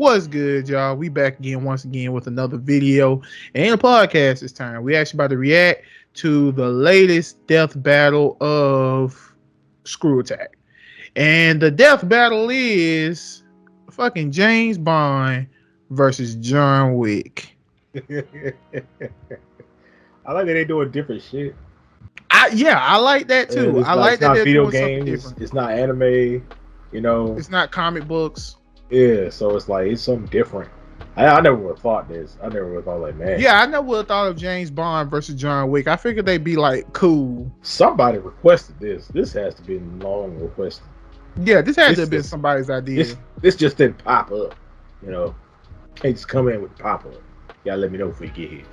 What's good, y'all? We back again once again with another video and a podcast this time. We actually about to react to the latest death battle of Screw Attack. And the death battle is fucking James Bond versus John Wick. I like that they doing different shit. I like that too. I like that they're video doing something games. different. It's not anime, you know. It's not comic books. Yeah, so it's like it's something different. I never would have thought this. I never would have thought like, man. Yeah, I never would have thought of James Bond versus John Wick. I figured they'd be like cool. Somebody requested this. This has to be long requested. Yeah, this has to have been somebody's idea. This just didn't pop up. You know, can't just come in with the pop up. You gotta let me know if we get here.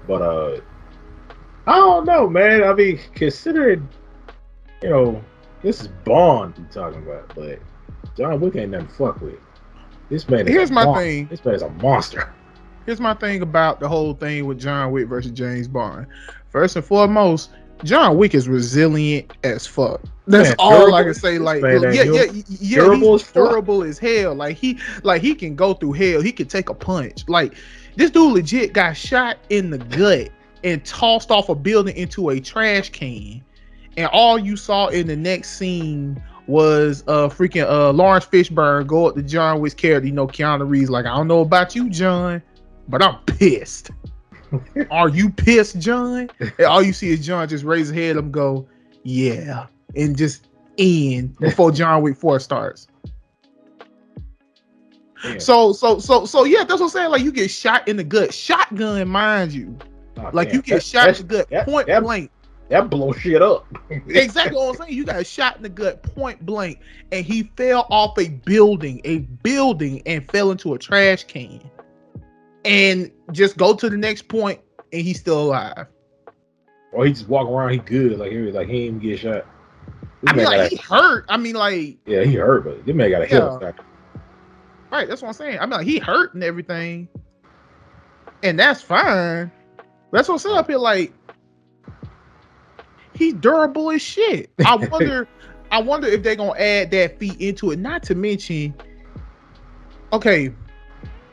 But I don't know, man. I mean, considering, you know, this is Bond we're talking about, but John Wick ain't nothing to fuck with. This man is This man is a monster. Here's my thing about the whole thing with John Wick versus James Bond. First and foremost, John Wick is resilient as fuck. That's all I can say. Like, he's durable as hell. Like he can go through hell. He can take a punch. Like, this dude legit got shot in the gut and tossed off a building into a trash can, and all you saw in the next scene was freaking Lawrence Fishburne go up to John Wick's character. You know, Keanu Reeves like, I don't know about you, John, but I'm pissed. Are you pissed, John? And all you see is John just raise his head and go, yeah, and just end before John Wick 4 starts. Yeah. So yeah, that's what I'm saying. Like, you get shot in the gut, shotgun, mind you. Oh, like, you get shot in the gut, point blank. That blows shit up. Exactly what I'm saying. You got shot in the gut, point blank, and he fell off a building, and fell into a trash can. And just go to the next point, and he's still alive. Or he just walk around, he good, like he ain't even get shot. I mean, like, he hurt. I mean, like, yeah, he hurt, but this man got a heal factor. Right, that's what I'm saying. I mean, like, he hurt and everything, and that's fine. That's what I'm saying up here, like, he's durable as shit. I wonder if they're gonna add that feat into it. Not to mention, okay,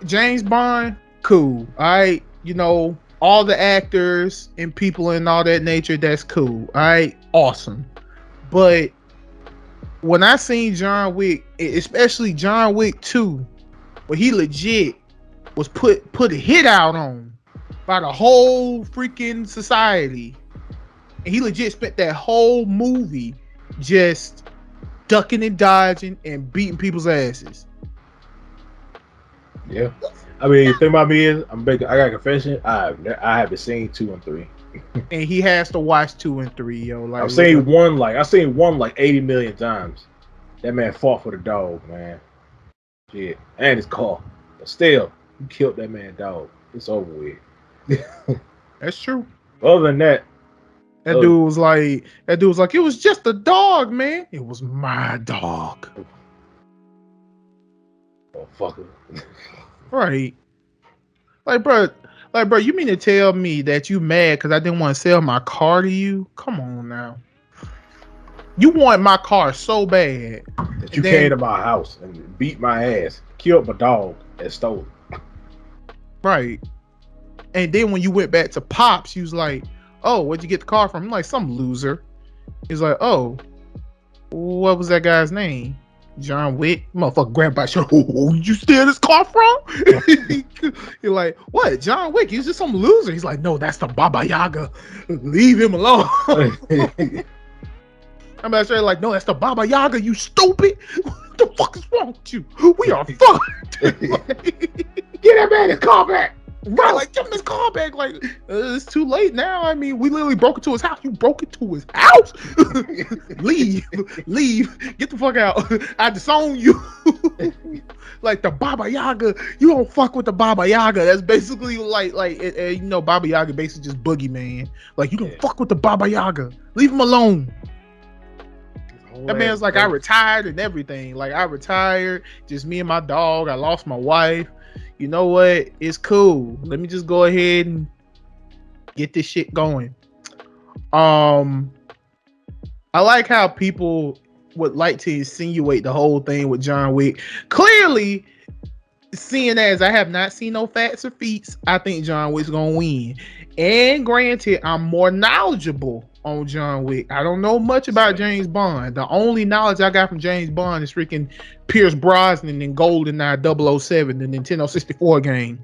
James Bond, cool. All right, you know, all the actors and people and all that nature, that's cool. All right, awesome. But when I seen John Wick, especially John Wick 2, where he legit was put a hit out on by the whole freaking society. And he legit spent that whole movie just ducking and dodging and beating people's asses. Yeah. I mean, the thing about me is, I got a confession. I haven't seen 2 and 3. And he has to watch 2 and 3, yo. Like, I've seen one like 80 million times. That man fought for the dog, man. Shit. And his car. But still, you killed that man dog. It's over with. That's true. Other than that, That dude was like, it was just a dog, man. It was my dog. Oh, fucker. Right. Like, bro, you mean to tell me that you mad because I didn't want to sell my car to you? Come on now. You want my car so bad that you came to my house and beat my ass, killed my dog, and stole it. Right. And then when you went back to Pops, you was like, oh, where'd you get the car from? I'm like, some loser. He's like, oh, what was that guy's name? John Wick. Motherfucker grabbed by shirt. Oh, you steal this car from? You're like, what? John Wick? He's just some loser. He's like, no, that's the Baba Yaga. Leave him alone. I'm actually like, no, that's the Baba Yaga, you stupid. What the fuck is wrong with you? We are fucked. Get that man his car back. Right, like, give him his car back. Like, it's too late now. I mean, we literally broke into his house. You broke into his house? leave, get the fuck out. I disown you. Like, the Baba Yaga, you don't fuck with the Baba Yaga. That's basically like you know, Baba Yaga basically just boogeyman. Like, you don't fuck with the Baba Yaga. Leave him alone. That man's like, I retired and everything. Like, I retired, just me and my dog. I lost my wife. You know what? It's cool. Let me just go ahead and get this shit going. I like how people would like to insinuate the whole thing with John Wick. Clearly, seeing as I have not seen no facts or feats, I think John Wick's gonna win. And granted, I'm more knowledgeable on John Wick. I don't know much about James Bond. The only knowledge I got from James Bond is freaking Pierce Brosnan and GoldenEye 007, the Nintendo 64 game.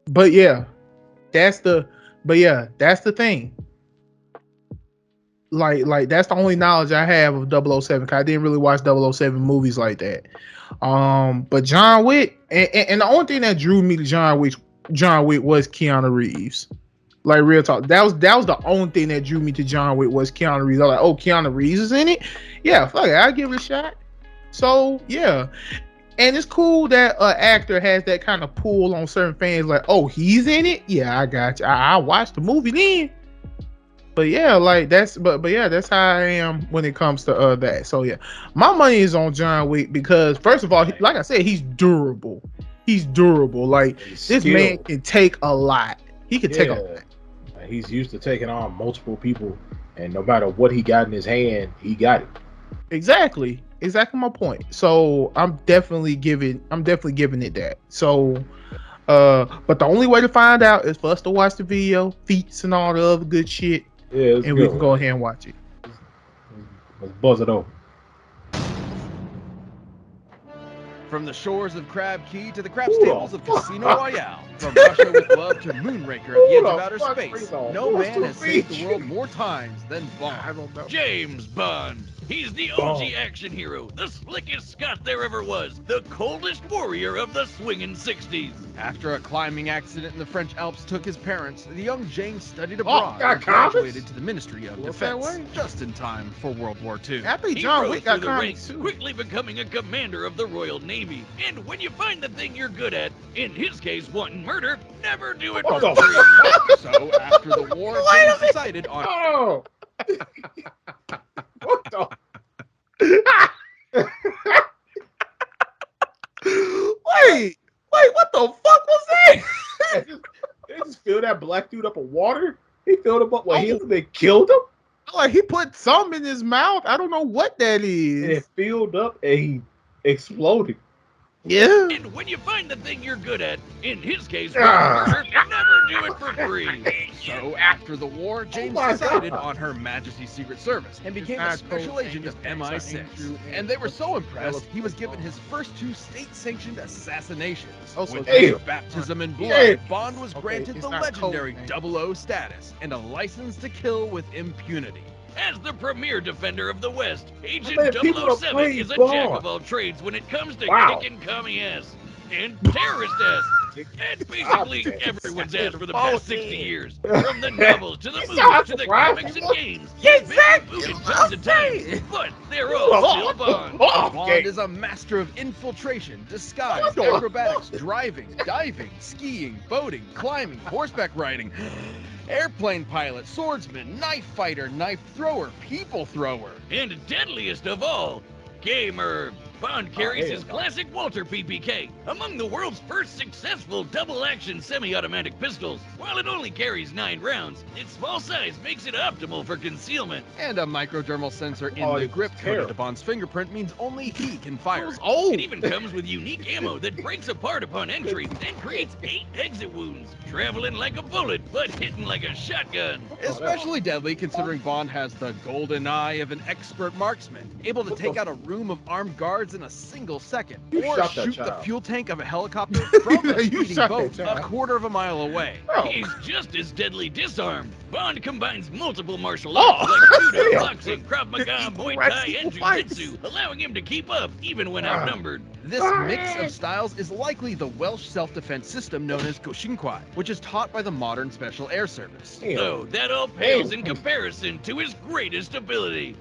But yeah, that's the thing. Like that's the only knowledge I have of 007, because I didn't really watch 007 movies like that. But John Wick, and the only thing that drew me to John Wick was Keanu Reeves. Like, real talk, that was the only thing that drew me to John Wick was Keanu Reeves. I was like, oh, Keanu Reeves is in it? Yeah, fuck it, I'll give it a shot. So yeah. And it's cool that an actor has that kind of pull on certain fans, like, oh, he's in it? Yeah, I got you. I watched the movie then. But yeah, like that's that's how I am when it comes to that. So yeah, my money is on John Wick because, first of all, like I said, he's durable. He's durable. Like, this man can take a lot. He can take a lot. He's used to taking on multiple people, and no matter what he got in his hand, he got it. Exactly my point. So I'm definitely giving it that. So but the only way to find out is for us to watch the video, feats and all the other good shit. Yeah, and we can go ahead and watch it. Let's buzz it over. From the shores of Crab Key to the craps tables of Casino Royale, from Russia with Love to Moonraker at the edge of outer space, no man has saved the world more times than Bond. I don't know. James Bond. He's the OG action hero, the slickest Scot there ever was, the coldest warrior of the swinging 60s. After a climbing accident in the French Alps took his parents, the young James studied abroad got and graduated to the Ministry of Defense, just in time for World War II. I think John Wick got the ranks, quickly becoming a commander of the Royal Navy. And when you find the thing you're good at, in his case, wanting murder, never do it for free. So after the war, James decided on... Oh! What the? Wait, what the fuck was that? They just filled that black dude up with water. He filled him up. They killed him. Like, he put some in his mouth. I don't know what that is. And it filled up and he exploded. Yeah. And when you find the thing you're good at, in his case, murder, never do it for free. So after the war, James decided on Her Majesty's Secret Service and became a special agent of MI6. And they were so impressed, he was given his first 2 state-sanctioned assassinations. With his baptism in blood, Bond was granted the legendary 00 status and a license to kill with impunity. As the premier defender of the West, Agent 007 is a jack of all trades when it comes to kicking commie ass and terrorist ass. And basically everyone's ass for the past 60 years. From the novels to the movies to the comics and games. He's been booted tons of times, but they're all still Bond. Bond is a master of infiltration, disguise, acrobatics, driving, diving, skiing, boating, climbing, horseback riding, airplane pilot, swordsman, knife fighter, knife thrower, people thrower. And deadliest of all, gamer. Bond carries his classic Walter PPK, among the world's first successful double-action semi-automatic pistols. While it only carries 9 rounds, its small size makes it optimal for concealment. And a microdermal sensor in the grip coded to Bond's fingerprint means only he can fire it. It even comes with unique ammo that breaks apart upon entry and creates 8 exit wounds, traveling like a bullet but hitting like a shotgun. Especially deadly considering Bond has the golden eye of an expert marksman, able to take out a room of armed guards in a single second, or shoot the fuel tank of a helicopter from a speeding boat a quarter of a mile away. He's just as deadly disarmed. Bond combines multiple martial arts like judo, boxing, Krav Maga, Muay Thai, and Jiu-Jitsu, allowing him to keep up even when outnumbered. This mix of styles is likely the Welsh self-defense system known as Goshinkwai, which is taught by the modern Special Air Service. Though that all pales in comparison to his greatest ability.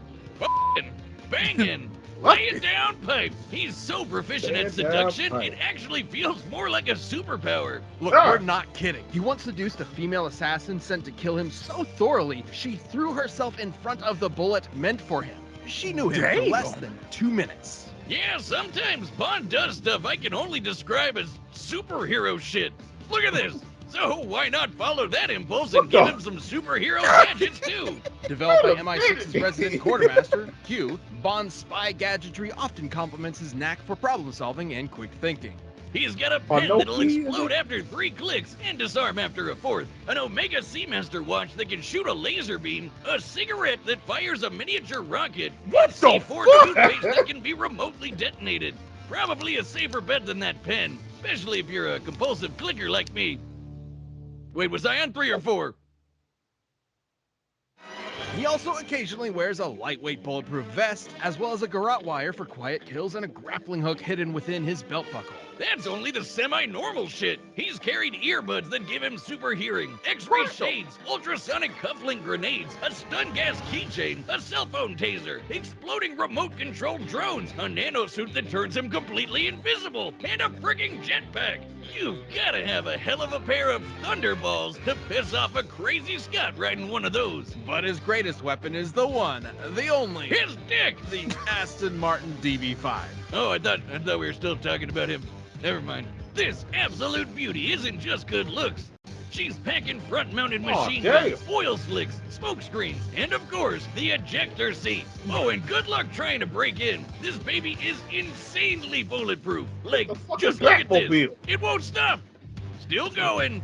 Banging. Lay it down, pipe. He's so proficient at seduction, it actually feels more like a superpower. Look, we're not kidding. He once seduced a female assassin sent to kill him so thoroughly, she threw herself in front of the bullet meant for him. She knew him for less than 2 minutes. Yeah, sometimes Bond does stuff I can only describe as superhero shit. Look at this. So why not follow that impulse and give him some superhero gadgets too? Developed by MI6's resident quartermaster, Q, Bond's spy gadgetry often complements his knack for problem solving and quick thinking. He's got a pen that'll explode after 3 clicks and disarm after a 4th, an Omega Seamaster watch that can shoot a laser beam, a cigarette that fires a miniature rocket, what the C4 toothpaste that can be remotely detonated. Probably a safer bet than that pen, especially if you're a compulsive clicker like me. Wait, was I on 3 or 4? He also occasionally wears a lightweight bulletproof vest, as well as a garrote wire for quiet kills and a grappling hook hidden within his belt buckle. That's only the semi-normal shit. He's carried earbuds that give him super hearing, X-ray shades, ultrasonic cufflink grenades, a stun gas keychain, a cell phone taser, exploding remote-controlled drones, a nanosuit that turns him completely invisible, and a frigging jetpack. You've gotta have a hell of a pair of thunderballs to piss off a crazy Scot riding one of those. But his greatest weapon is the one, the only, his dick! The Aston Martin DB5. Oh, I thought we were still talking about him. Never mind. This absolute beauty isn't just good looks. She's packing front-mounted machine guns, oil slicks, smoke screens, and of course, the ejector seat. Oh, and good luck trying to break in. This baby is insanely bulletproof. Like, just look at this. It won't stop. Still going.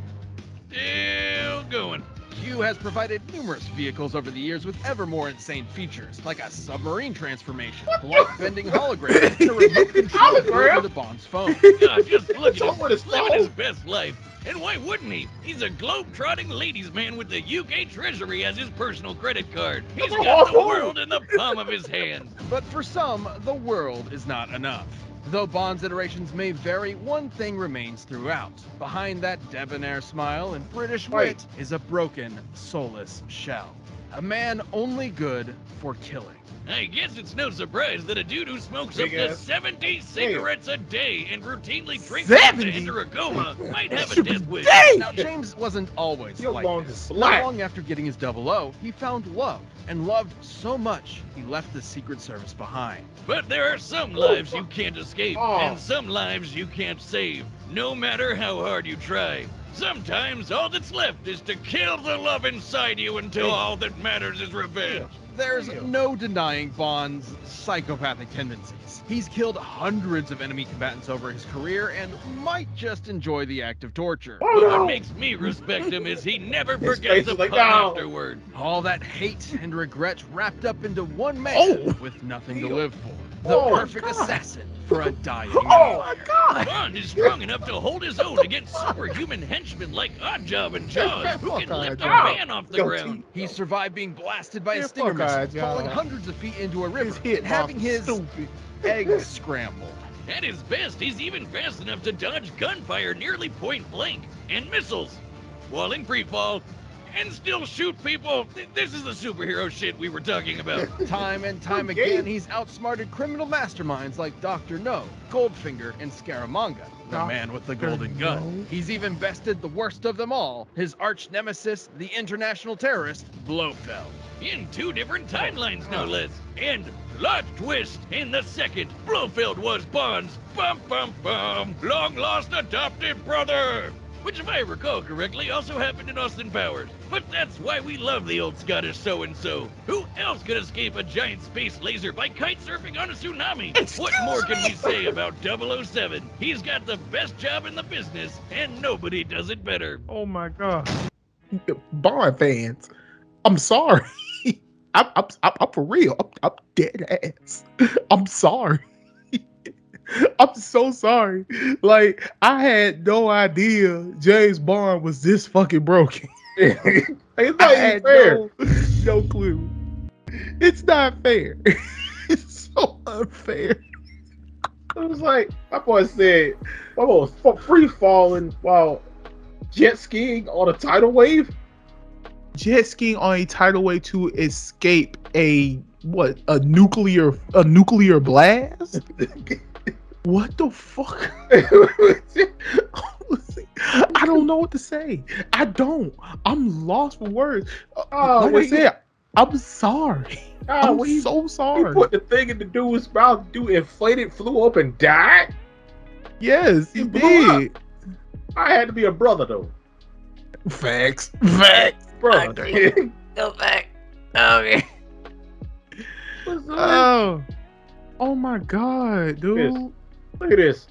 Still going. Q has provided numerous vehicles over the years with ever more insane features, like a submarine transformation, light-bending hologram, and a remote control for the Bond's phone. God, just look at him, living his best life. And why wouldn't he? He's a globe-trotting ladies' man with the UK Treasury as his personal credit card. He's got the world in the palm of his hand. But for some, the world is not enough. Though Bond's iterations may vary, one thing remains throughout. Behind that debonair smile and British wit is a broken, soulless shell. A man only good for killing. I guess it's no surprise that a dude who smokes up to 70 cigarettes a day and routinely drinks enough to enter a coma might have a death wish. Now, James wasn't always like this. Not long after getting his 00, he found love, and loved so much, he left the Secret Service behind. But there are some lives you can't escape, and some lives you can't save, no matter how hard you try. Sometimes all that's left is to kill the love inside you until all that matters is revenge. There's no denying Bond's psychopathic tendencies. He's killed hundreds of enemy combatants over his career and might just enjoy the act of torture. What makes me respect him is he never forgets a pun afterward. All that hate and regret wrapped up into one man with nothing to live for. The perfect assassin for a dying man. Oh my God! Bond is strong enough to hold his own against superhuman henchmen like Oddjob and Jaws, who can lift a man off the ground. He survived being blasted by a Stinger missile, falling hundreds of feet into a river, and having his eggs scrambled. At his best, he's even fast enough to dodge gunfire nearly point blank, and missiles, while in free fall, and still shoot people. This is the superhero shit we were talking about. Time and time again, he's outsmarted criminal masterminds like Dr. No, Goldfinger, and Scaramanga, the man with the golden gun. He's even bested the worst of them all, his arch nemesis, the international terrorist, Blofeld. In 2 different timelines, no less. And plot twist, in the second, Blofeld was Bond's long-lost adopted brother. Which, if I recall correctly, also happened in Austin Powers. But that's why we love the old Scottish so-and-so. Who else could escape a giant space laser by kite surfing on a tsunami? What more can we say about 007? He's got the best job in the business, and nobody does it better. Oh my God. Bond fans, I'm sorry. I'm for real. I'm dead ass. I'm sorry. I'm so sorry. Like, I had no idea James Bond was this fucking broken. It's not even fair. No clue. It's not fair. It's so unfair. It was like, my boy said, my boy was free falling while jet skiing on a tidal wave. Jet skiing on a tidal wave to escape a nuclear blast? What the fuck? I don't know what to say. I'm lost for words. Like I said, I'm sorry. I'm so sorry. He put the thing in the dude's mouth, dude inflated, flew up and died? Yes, he did. I had to be a brother though. Facts. Facts. Bro. Go back. Okay. Oh my God, dude. Look at this.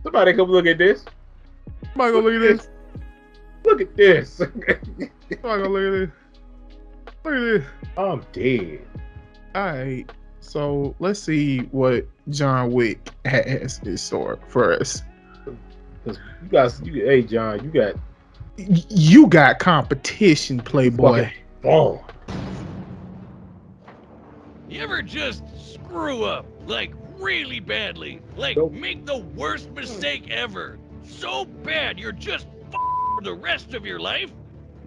Somebody come look at this. Somebody go look at this. Look at this. Somebody go look at this. Look at this. I'm dead. Alright. So let's see what John Wick has in store for us. Hey John, you got competition, Playboy. Oh. You ever just screw up, like really badly, like make the worst mistake ever, so bad you're just for the rest of your life?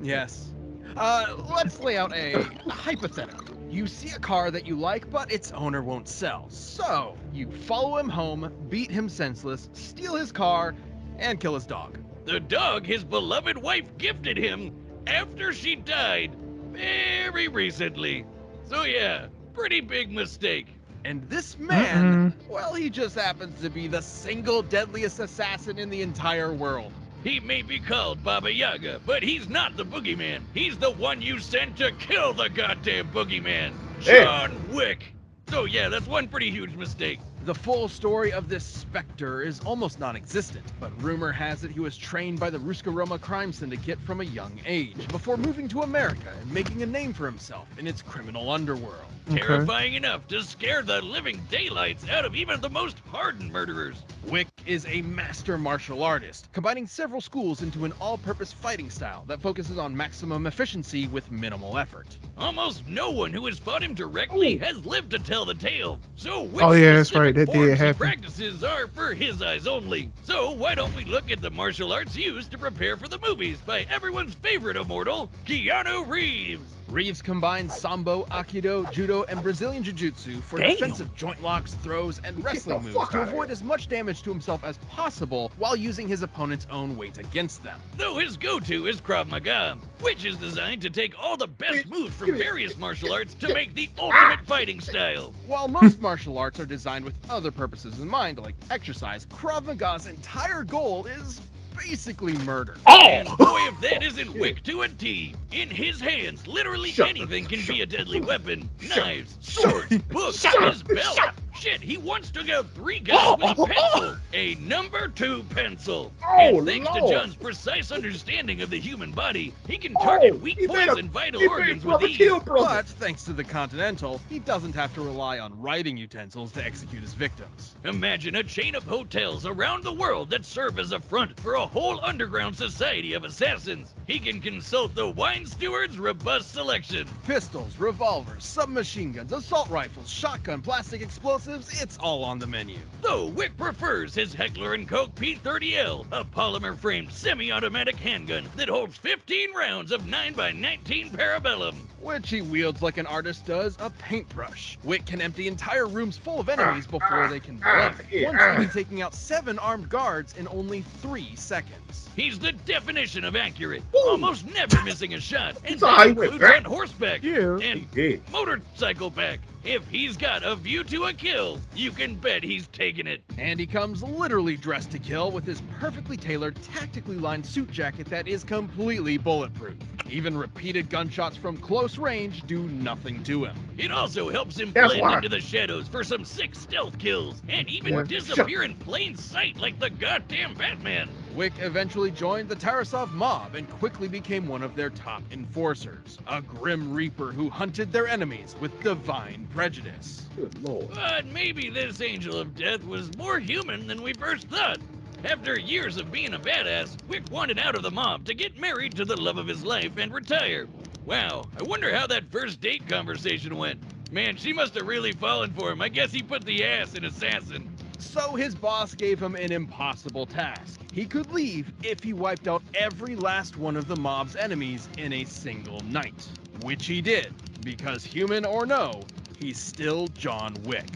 Yes. Let's lay out a hypothetical. You see a car that you like, but its owner won't sell. So, you follow him home, beat him senseless, steal his car, and kill his dog. The dog his beloved wife gifted him after she died very recently. So yeah, pretty big mistake. And this man, well, he just happens to be the single deadliest assassin in the entire world. He may be called Baba Yaga, but he's not the boogeyman. He's the one you sent to kill the goddamn boogeyman, John Wick. So yeah, that's one pretty huge mistake. The full story of this specter is almost non-existent, but rumor has it he was trained by the Ruska Roma crime syndicate from a young age, before moving to America and making a name for himself in its criminal underworld. Terrifying enough to scare the living daylights out of even the most hardened murderers. Wick is a master martial artist, combining several schools into an all-purpose fighting style that focuses on maximum efficiency with minimal effort. Almost no one who has fought him directly has lived to tell the tale. So Wick's that's right. That did happen. Practices are for his eyes only. So why don't we look at the martial arts used to prepare for the movies by everyone's favorite immortal, Keanu Reeves. Reeves combines Sambo, Aikido, Judo, and Brazilian Jiu-Jitsu for defensive joint locks, throws, and wrestling moves to avoid as much damage to himself as possible while using his opponent's own weight against them. Though his go-to is Krav Maga, which is designed to take all the best moves from various martial arts to make the ultimate fighting style. While most martial arts are designed with other purposes in mind, like exercise, Krav Maga's entire goal is basically murder. And boy, if that isn't Wick to a T. In his hands, literally anything can be a deadly weapon. Knives, swords, books, his belt. Shit, he once took out 3 guys with a pencil. A number 2 pencil. And thanks to John's precise understanding of the human body, he can target weak points and vital organs with ease. But thanks to the Continental, he doesn't have to rely on writing utensils to execute his victims. Imagine a chain of hotels around the world that serve as a front for a whole underground society of assassins. He can consult the wine steward's robust selection. Pistols, revolvers, submachine guns, assault rifles, shotgun, plastic explosives, it's all on the menu. Though Wick prefers his Heckler & Koch P30L, a polymer-framed semi-automatic handgun that holds 15 rounds of 9x19 parabellum. Which he wields like an artist does a paintbrush. Wick can empty entire rooms full of enemies before they can blink, once even taking out 7 armed guards in only 3 seconds. He's the definition of accurate, almost never missing a shot, and that includes on horseback and motorcycle back. If he's got a view to a kill, you can bet he's taking it. And he comes literally dressed to kill with his perfectly tailored, tactically lined suit jacket that is completely bulletproof. Even repeated gunshots from close range do nothing to him. It also helps him blend into the shadows for some sick stealth kills, and even disappear in plain sight like the goddamn Batman. Wick eventually joined the Tarasov mob and quickly became one of their top enforcers, a grim reaper who hunted their enemies with divine prejudice. Good Lord. But maybe this angel of death was more human than we first thought. After years of being a badass, Wick wanted out of the mob to get married to the love of his life and retire. Wow, I wonder how that first date conversation went. Man, she must have really fallen for him. I guess he put the ass in assassin. So his boss gave him an impossible task. He could leave if he wiped out every last one of the mob's enemies in a single night. Which he did, because human or no, he's still John Wick.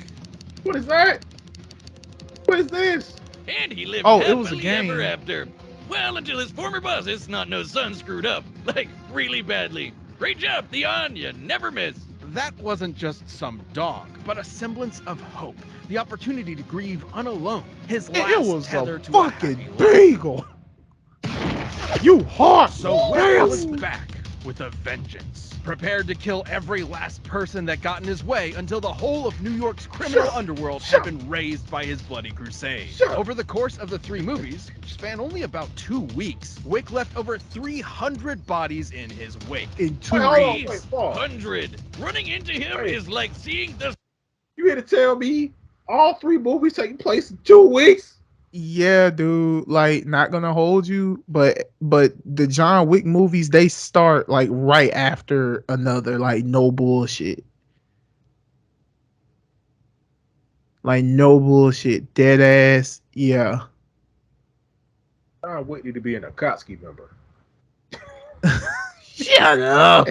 What is that? What is this? And he lived it was a happily game. ever after. Well, until his former boss, his snot-nosed son, screwed up. Like, really badly. Great job, Theon. You never miss. That wasn't just some dog, but a semblance of hope. The opportunity to grieve unalone. His last It was tether a to fucking happy life. bagel. You hard. So Wick was back with a vengeance, prepared to kill every last person that got in his way until the whole of New York's criminal underworld had been razed by his bloody crusade. Over the course of the 3 movies, which span only about 2 weeks, Wick left over 300 bodies in his wake. In 2 weeks. 300. Running into him is like seeing the... You here to tell me all 3 movies taking place in 2 weeks? Yeah, dude. Like, not gonna hold you, but the John Wick movies, they start like right after another. Like, no bullshit. Like, no bullshit. Dead ass. Yeah. John Wick need to be an Akatsuki member. Shut up.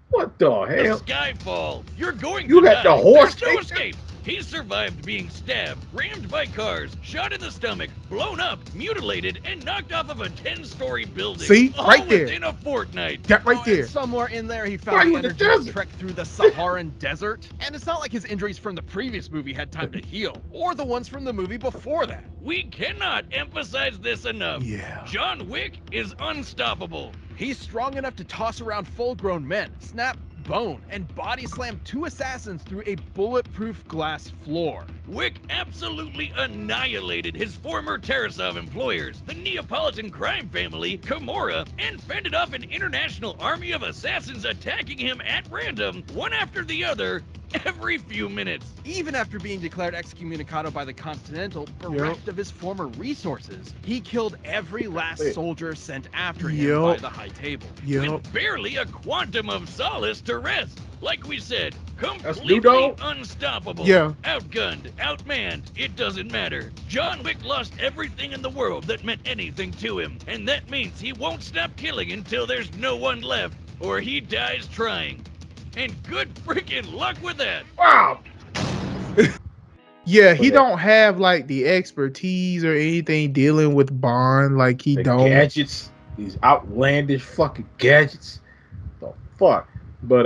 What the hell? The Skyfall. You're going You to got die. the horse There's no kicked? escape. He survived being stabbed, rammed by cars, shot in the stomach, blown up, mutilated, and knocked off of a 10-story building. See? All Right there. within a fortnight. That right there. And somewhere in there, he found the energy to trek through the Saharan desert. And it's not like his injuries from the previous movie had time to heal, or the ones from the movie before that. We cannot emphasize this enough. Yeah. John Wick is unstoppable. He's strong enough to toss around full-grown men, snap bone, and body slam 2 assassins through a bulletproof glass floor. Wick absolutely annihilated his former Tarasov employers, the Neapolitan crime family, Kimura, and fended off an international army of assassins attacking him at random, one after the other, every few minutes. Even after being declared excommunicado by the Continental, bereft of his former resources, he killed every last soldier sent after him by the High Table. With barely a quantum of solace to rest. Like we said, That's completely unstoppable. Yeah. Outgunned, outmanned, it doesn't matter. John Wick lost everything in the world that meant anything to him, and that means he won't stop killing until there's no one left, or he dies trying. And good freaking luck with that. Wow. Yeah, he don't have like the expertise or anything dealing with Bond. Like, he don't. Gadgets, these outlandish fucking gadgets. The fuck. But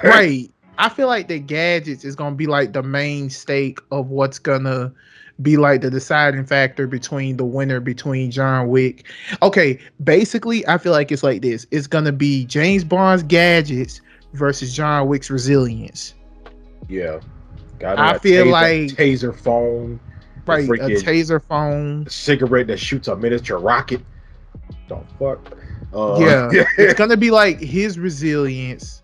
right. I feel like the gadgets is gonna be like the main stake of what's gonna be like the deciding factor between the winner between John Wick. Okay, basically, I feel like it's like this. It's gonna be James Bond's gadgets versus John Wick's resilience. Yeah. I feel like taser phone. Right, a taser phone. A cigarette that shoots a miniature rocket. The fuck? Yeah. It's gonna be like his resilience.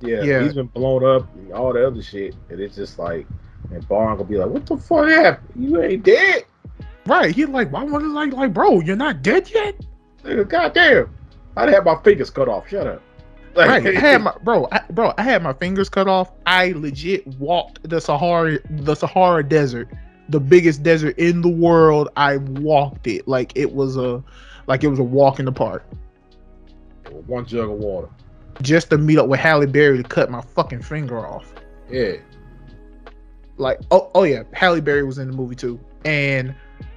Yeah, he's been blown up and all the other shit. And it's just like, and Bond gonna be like, what the fuck happened? You ain't dead. Right. He's like, why would it like, bro, you're not dead yet? Goddamn. I'd have my fingers cut off. Shut up. Right. I had I had my fingers cut off. I legit walked the Sahara Desert, the biggest desert in the world. I walked it like it was a walk in the park. One jug of water. Just to meet up with Halle Berry to cut my fucking finger off. Yeah. Like, oh yeah, Halle Berry was in the movie too. And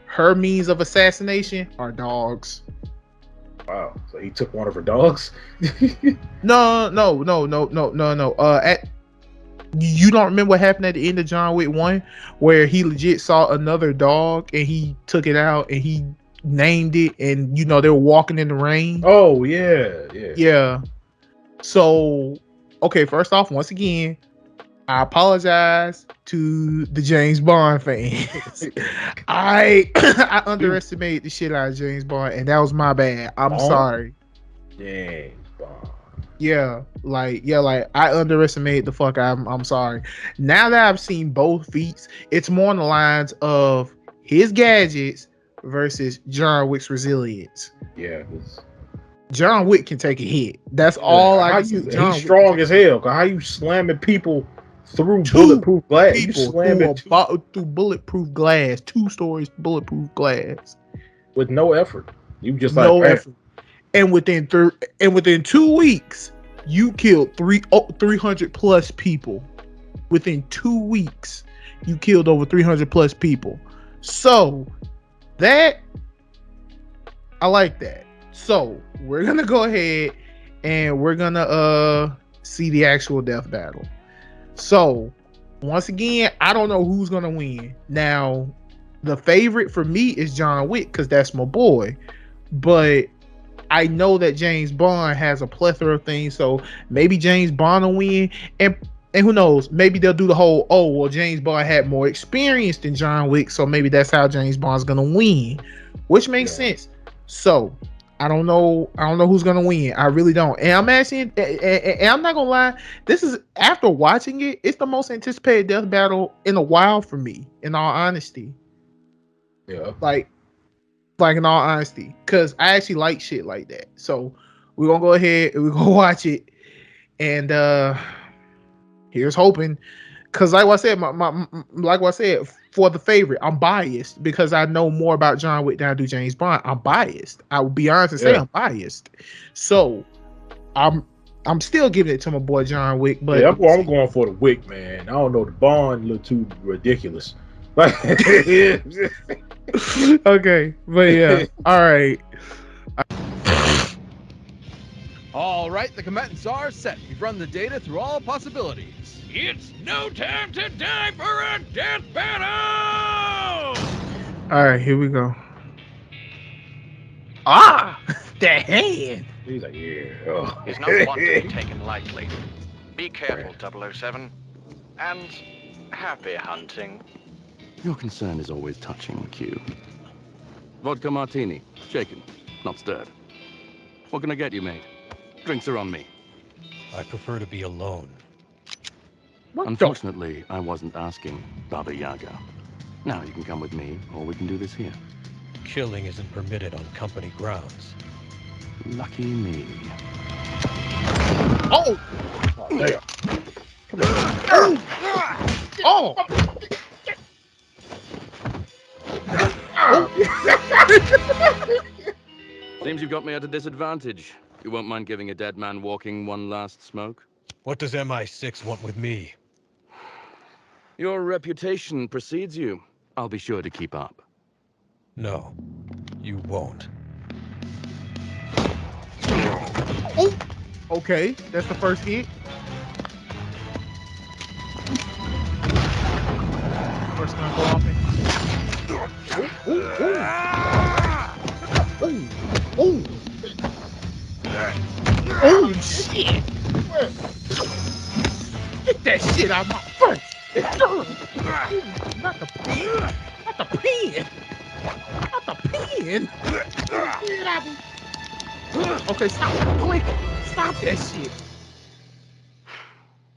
her means of assassination are dogs. Wow. So he took one of her dogs? No. You don't remember what happened at the end of John Wick 1, where he legit saw another dog and he took it out and he named it, and they were walking in the rain. Oh yeah. So, okay, first off, once again, I apologize to the James Bond fans. I underestimated the shit out of James Bond, and that was my bad. I'm sorry. James Bond. Yeah, I underestimated the fuck. I'm sorry. Now that I've seen both feats, it's more on the lines of his gadgets versus John Wick's resilience. Yeah. John Wick can take a hit. That's all I can say. He's strong as hell. How you slamming people through bulletproof glass? Through bulletproof glass. 2 stories bulletproof glass. With no effort. You just no effort. And within 2 weeks, you killed 300 plus people. Within 2 weeks, you killed over 300 plus people. So that, I like that. So we're gonna go ahead and we're gonna see the actual death battle. So once again, I don't know who's gonna win. Now, the favorite for me is John Wick because that's my boy. but I know that James Bond has a plethora of things, so maybe James Bond will win, and who knows, maybe they'll do the whole, oh well, James Bond had more experience than John Wick, so maybe that's how James Bond's gonna win, which makes sense. So I don't know who's gonna win. I really don't. And I'm asking, and I'm not gonna lie, this is, after watching it, it's the most anticipated death battle in a while for me, in all honesty. Yeah. Like in all honesty, because I actually like shit like that. So we're gonna go ahead and we're gonna watch it, and here's hoping. Because like I said, for the favorite, I'm biased because I know more about John Wick than I do James Bond. I'm biased. I will be honest and say I'm biased. So I'm still giving it to my boy John Wick. But I'm going for the Wick, man. I don't know, the Bond look too ridiculous. Okay, but yeah, all right. All right, the combatants are set. We've run the data through all possibilities. It's no time to die for a death battle! All right, here we go. Ah, the hand. He's like, yeah. Oh. He's not one to be taken lightly. Be careful, 007. And happy hunting. Your concern is always touching, Q. Vodka martini. Shaken, not stirred. What can I get you, mate? Drinks are on me. I prefer to be alone. Unfortunately, I wasn't asking, Baba Yaga. Now you can come with me, or we can do this here. Killing isn't permitted on company grounds. Lucky me. Oh! Oh, damn. Oh! Seems you've got me at a disadvantage. You won't mind giving a dead man walking one last smoke? What does MI6 want with me? Your reputation precedes you. I'll be sure to keep up. No, you won't. Oh! Okay, that's the first hit. First gonna go off in. Oh! Oh shit! Get that shit out of my face! Not the pen! Not the pen! Not the pen! Get out of... Okay, stop clicking! Stop that shit!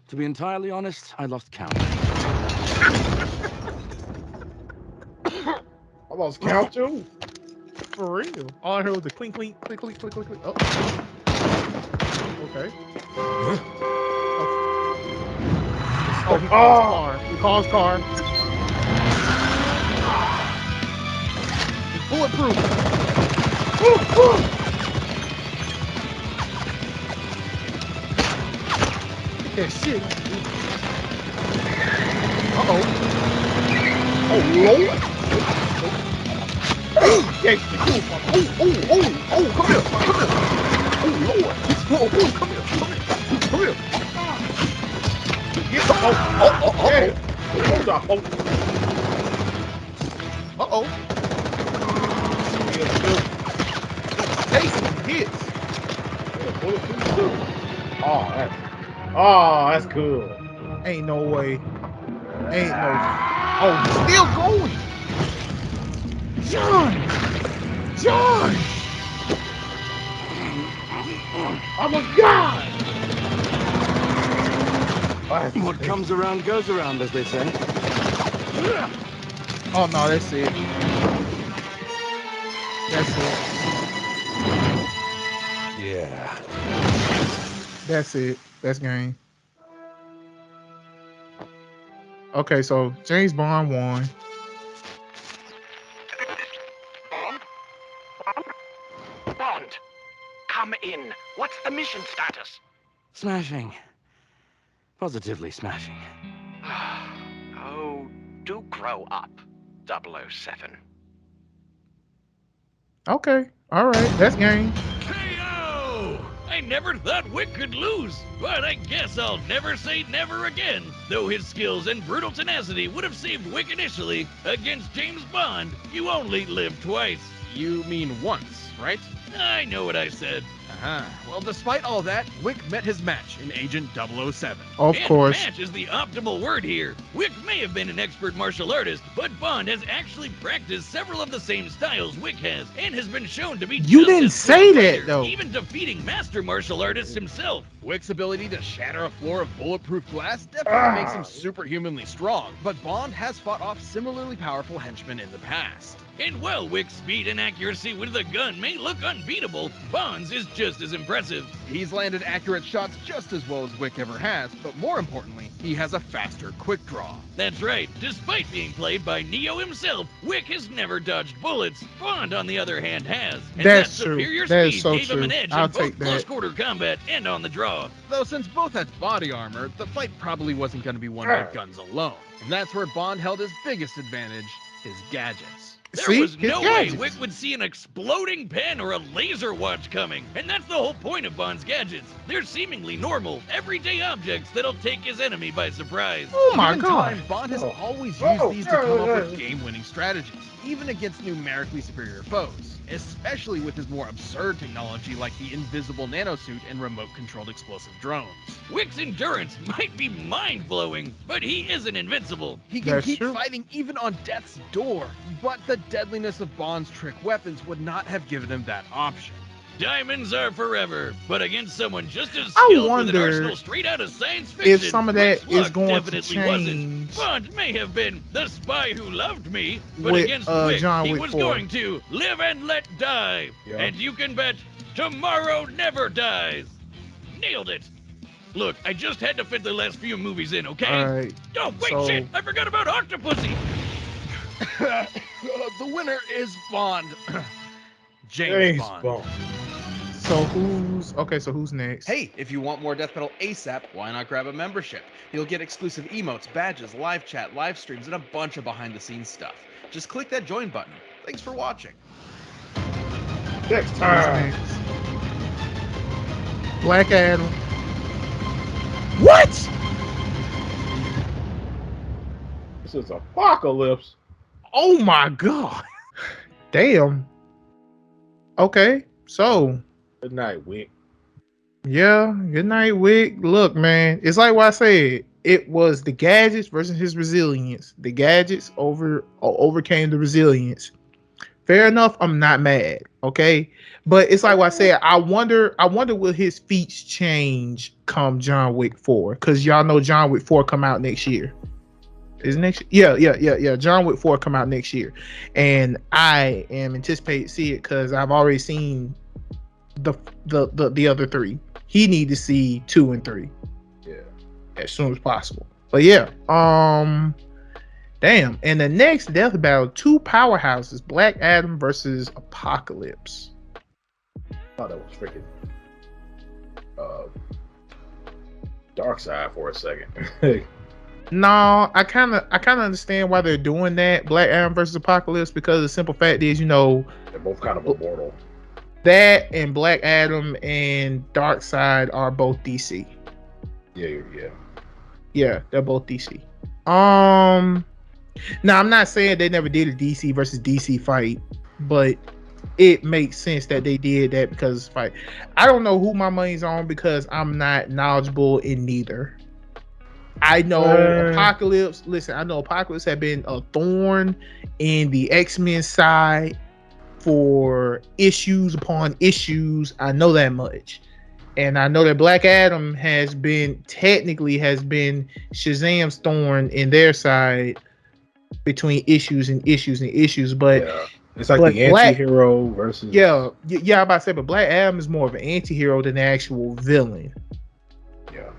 To be entirely honest, I lost count. I lost count too. For real. All I heard was the clink, clink, clink, clink, clink, clink, clink. Oh. Okay. Oh, he calls car. He calls car. It's bulletproof. Get that shit. Uh-oh. Oh, Lord. Yes. Oh, come here. Oh, Lord. Oh, come here. Yes. Uh-oh. Jason hits. Oh, that's cool. Ain't no way. Ain't no... Oh, he's still going. John! Oh my God! What comes around goes around, as they say. Oh no, that's it. Yeah. That's it. That's game. Okay, so James Bond won. Bond, come in. What's the mission status? Smashing. Positively smashing. Oh, do grow up, 007. Okay, all right, that's game. KO! I never thought Wick could lose, but I guess I'll never say never again. Though his skills and brutal tenacity would have saved Wick initially, against James Bond, you only live twice. You mean once. right? I know what I said. Well, despite all that, Wick met his match in Agent 007. Of course. Match is the optimal word here. Wick may have been an expert martial artist, but Bond has actually practiced several of the same styles Wick has, and has been shown to be You didn't say that, though. Even defeating master martial artist himself. Wick's ability to shatter a floor of bulletproof glass definitely makes him superhumanly strong, but Bond has fought off similarly powerful henchmen in the past. And while Wick's speed and accuracy with a gun may look unbeatable, Bond's is just as impressive. He's landed accurate shots just as well as Wick ever has, but more importantly, he has a faster quick draw. That's right. Despite being played by Neo himself, Wick has never dodged bullets. Bond, on the other hand, has. And that superior speed gave him an edge in both close-quarter combat and on the draw. Though since both had body armor, the fight probably wasn't going to be won by guns alone. And that's where Bond held his biggest advantage, his gadgets. There was no way Wick would see an exploding pen or a laser watch coming, and that's the whole point of Bond's gadgets. They're seemingly normal, everyday objects that'll take his enemy by surprise. Oh my God! Bond has always used these to come up with game-winning strategies, even against numerically superior foes, especially with his more absurd technology like the invisible nanosuit and remote-controlled explosive drones. Wick's endurance might be mind-blowing, but he isn't invincible. He can keep fighting even on death's door, but the deadliness of Bond's trick weapons would not have given him that option. Diamonds are forever, but against someone just as skilled with an arsenal straight out of science fiction, if some of that is going to change. Bond may have been the spy who loved me, but against Wick, he was going to live and let die. Yep. And you can bet tomorrow never dies. Nailed it. Look, I just had to fit the last few movies in, okay? All right. Oh, wait, shit! I forgot about Octopussy! The winner is Bond. James Bond. So who's next? Hey, if you want more Death Metal ASAP, why not grab a membership? You'll get exclusive emotes, badges, live chat, live streams, and a bunch of behind-the-scenes stuff. Just click that join button. Thanks for watching. Next time. Black Adam. What? This is Apocalypse. Oh my God. Damn. Okay, so. Good night, Wick. Yeah, good night, Wick. Look, man, it's like what I said. It was the gadgets versus his resilience. The gadgets overcame the resilience. Fair enough. I'm not mad. Okay, but it's like what I said. I wonder will his feats change come John Wick 4? Because y'all know John Wick 4 come out next year. Is next? Yeah. John Wick 4 come out next year, and I am anticipating to see it because I've already seen the other 3. He need to see 2 and 3. Yeah, as soon as possible. But yeah, damn. And the next death battle, 2 powerhouses: Black Adam versus Apocalypse. I thought that was freaking Dark Side for a second. No, I kind of understand why they're doing that, Black Adam versus Apocalypse, because the simple fact is, you know, they're both kind of immortal. That and Black Adam and Darkseid are both DC. Yeah, they're both DC. Now I'm not saying they never did a DC versus DC fight, but it makes sense that they did that because it's fight. I don't know who my money's on because I'm not knowledgeable in neither. I know Apocalypse. Listen, I know Apocalypse had been a thorn in the X-Men side for issues upon issues. I know that much. And I know that Black Adam has been Shazam's thorn in their side between issues and issues and issues. But yeah, it's like the anti-hero versus... Yeah, I'm about to say, but Black Adam is more of an anti-hero than the actual villain. Yeah.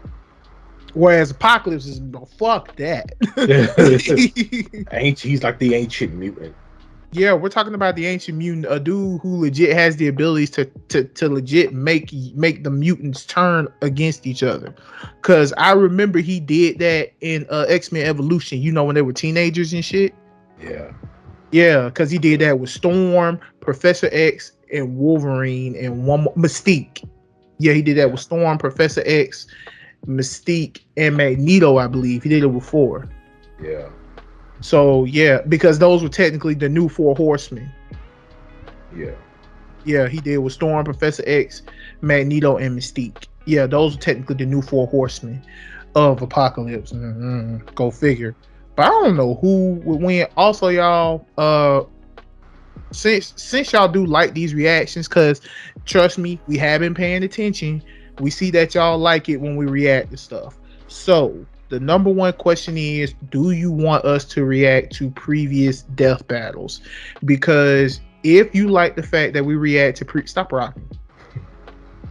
Whereas Apocalypse is, fuck that. He's like the ancient mutant. Yeah, we're talking about the ancient mutant, a dude who legit has the abilities to legit make the mutants turn against each other. Cause I remember he did that in X-Men Evolution, you know, when they were teenagers and shit. Yeah. Yeah, cause he did that with Storm, Professor X, and Wolverine, and one more, Mystique. Yeah, he did that with Storm, Professor X, Mystique, and Magneto, I believe. He did it before. Yeah. So yeah, because those were technically the new 4 horsemen. Yeah. Yeah, he did with Storm, Professor X, Magneto, and Mystique. Yeah, those are technically the new 4 horsemen of Apocalypse. Go figure. But I don't know who would win. Also, y'all, since y'all do like these reactions, because trust me, we have been paying attention. We see that y'all like it when we react to stuff. So the number one question is, do you want us to react to previous death battles? Because if you like the fact that we react to stop rocking.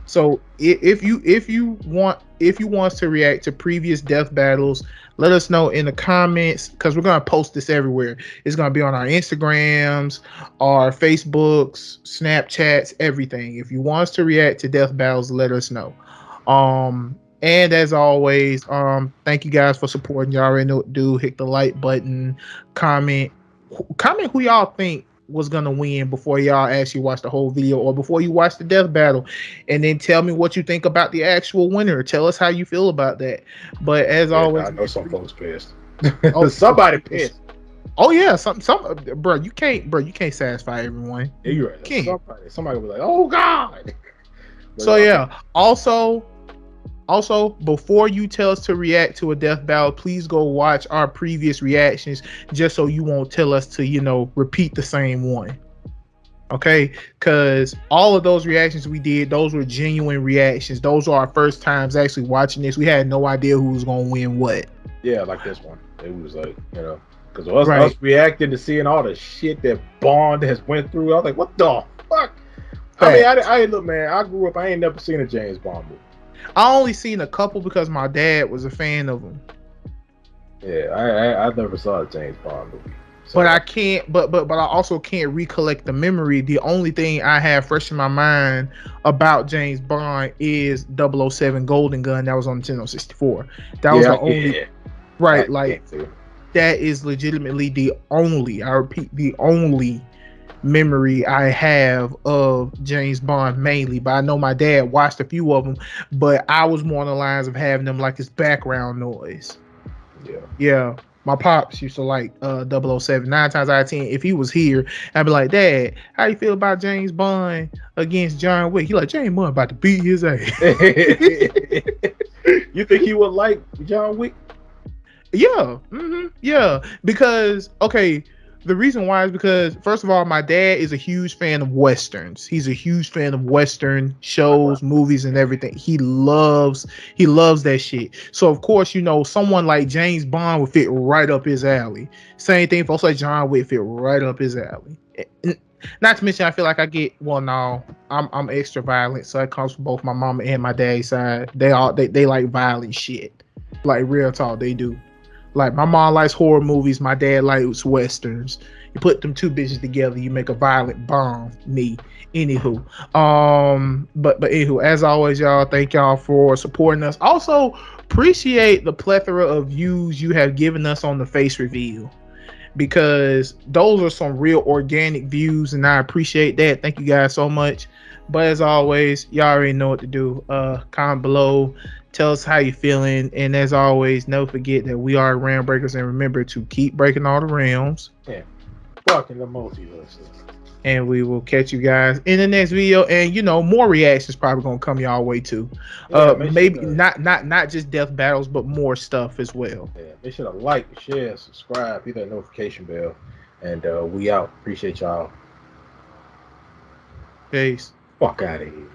So if you want us to react to previous death battles, let us know in the comments, because we're gonna post this everywhere. It's gonna be on our Instagrams, our Facebooks, Snapchats, everything. If you want us to react to death battles, let us know. And as always, thank you guys for supporting. Y'all already know what to do. Hit the like button, comment who y'all think was gonna win before y'all actually watch the whole video, or before you watch the death battle, and then tell me what you think about the actual winner. Tell us how you feel about that. But as always, I know some folks pissed. Somebody pissed. Oh yeah, some bro, you can't satisfy everyone. Yeah, you're right. Somebody will be like, oh God. So yeah, also, before you tell us to react to a death battle, please go watch our previous reactions, just so you won't tell us to, repeat the same one. Okay? Because all of those reactions we did, those were genuine reactions. Those are our first times actually watching this. We had no idea who was going to win what. Yeah, like this one. It was like, because us reacting to seeing all the shit that Bond has went through, I was like, what the fuck? Fact. I mean, look, man, I grew up, I ain't never seen a James Bond movie. I only seen a couple because my dad was a fan of them. Yeah, I never saw a James Bond movie. So. But I can't. But I also can't recollect the memory. The only thing I have fresh in my mind about James Bond is 007 Golden Gun that was on Nintendo 64. That was the only. Right, that is legitimately the only. I repeat, the only memory I have of James Bond mainly. But I know my dad watched a few of them, but I was more on the lines of having them like this background noise. Yeah, my pops used to like 007. 9 times out of 10, if he was here, I'd be like, Dad, how you feel about James Bond against John Wick? He like, James Bond about to beat his ass. You think he would like John Wick? Yeah, yeah, because the reason why is because, first of all, my dad is a huge fan of Westerns. He's a huge fan of Western shows, movies, and everything. He loves that shit. So, of course, someone like James Bond would fit right up his alley. Same thing, folks like John Wick fit right up his alley. Not to mention, I feel like I'm extra violent, so it comes from both my mama and my dad's side. They like violent shit. Like, real talk, they do. Like, my mom likes horror movies, my dad likes Westerns. You put them two bitches together, you make a violent bomb. Anywho. But anywho, as always, y'all, thank y'all for supporting us. Also, appreciate the plethora of views you have given us on the face reveal, because those are some real organic views, and I appreciate that. Thank you guys so much. But as always, y'all already know what to do. Comment below. Tell us how you're feeling. And as always, don't forget that we are RealmBreakers, and remember to keep breaking all the realms. Yeah. Fucking the multiverses. And we will catch you guys in the next video. And more reactions probably gonna come y'all way too. Maybe not just death battles, but more stuff as well. Yeah, make sure to like, share, subscribe, hit that notification bell. And we out. Appreciate y'all. Peace. Fuck out of here.